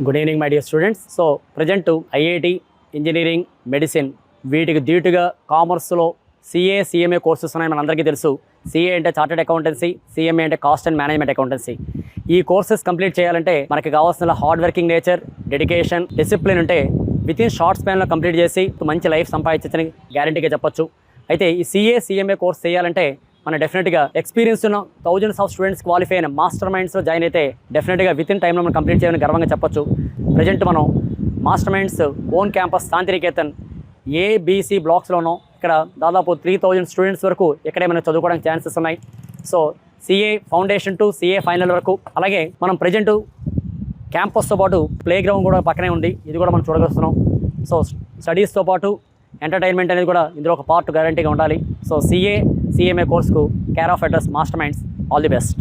Good evening my dear students. So present IIT, engineering, medicine వీటికి ధీటుగా కామర్స్లో CA, CMA courses ఉన్నాయి. మనందరికీ తెలుసు. సిఏ అంటే చార్టెడ్ అకౌంటెన్సీ, సిఎంఏ అంటే కాస్ట్ అండ్ మేనేజ్మెంట్ అకౌంటెన్సీ. ఈ కోర్సెస్ కంప్లీట్ చేయాలంటే మనకి కావాల్సిన hard working nature, dedication, discipline ఉంటే వితిన్ షార్ట్ స్పాన్లో కంప్లీట్ చేసి మంచి లైఫ్ సంపాదించని గ్యారంటీగా చెప్పొచ్చు. అయితే ఈ సిఏ, సిఎంఏ కోర్స్ చేయాలంటే మనం డెఫినెట్గా ఎక్స్పీరియన్స్ ఉన్న థౌజండ్స్ ఆఫ్ స్టూడెంట్స్ క్వాలిఫై అయిన మాస్టర్ మైండ్స్లో జాయిన్ అయితే డెఫినెట్గా వితిన్ టైంలో మనం కంప్లీట్ చేయాలని గర్వంగా చెప్పొచ్చు. ప్రజెంట్ మనం Master Minds own campus Shantiniketan ABC బ్లాక్స్లోనూ ఇక్కడ దాదాపు 3000 స్టూడెంట్స్ వరకు ఇక్కడే మనకు చదువుకోవడానికి ఛాన్సెస్ ఉన్నాయి. So CA foundation to CA final వరకు. అలాగే మనం ప్రజెంట్ క్యాంపస్తో పాటు ప్లే గ్రౌండ్ కూడా పక్కనే ఉంది. ఇది కూడా మనం చూడగలుగుతున్నాం. సో స్టడీస్తో పాటు ఎంటర్టైన్మెంట్ అనేది కూడా ఇందులో ఒక పార్ట్ గ్యారంటీగా ఉండాలి. సో సిఏ, సిఎంఏ కోర్సుకు care of address master minds. All the best.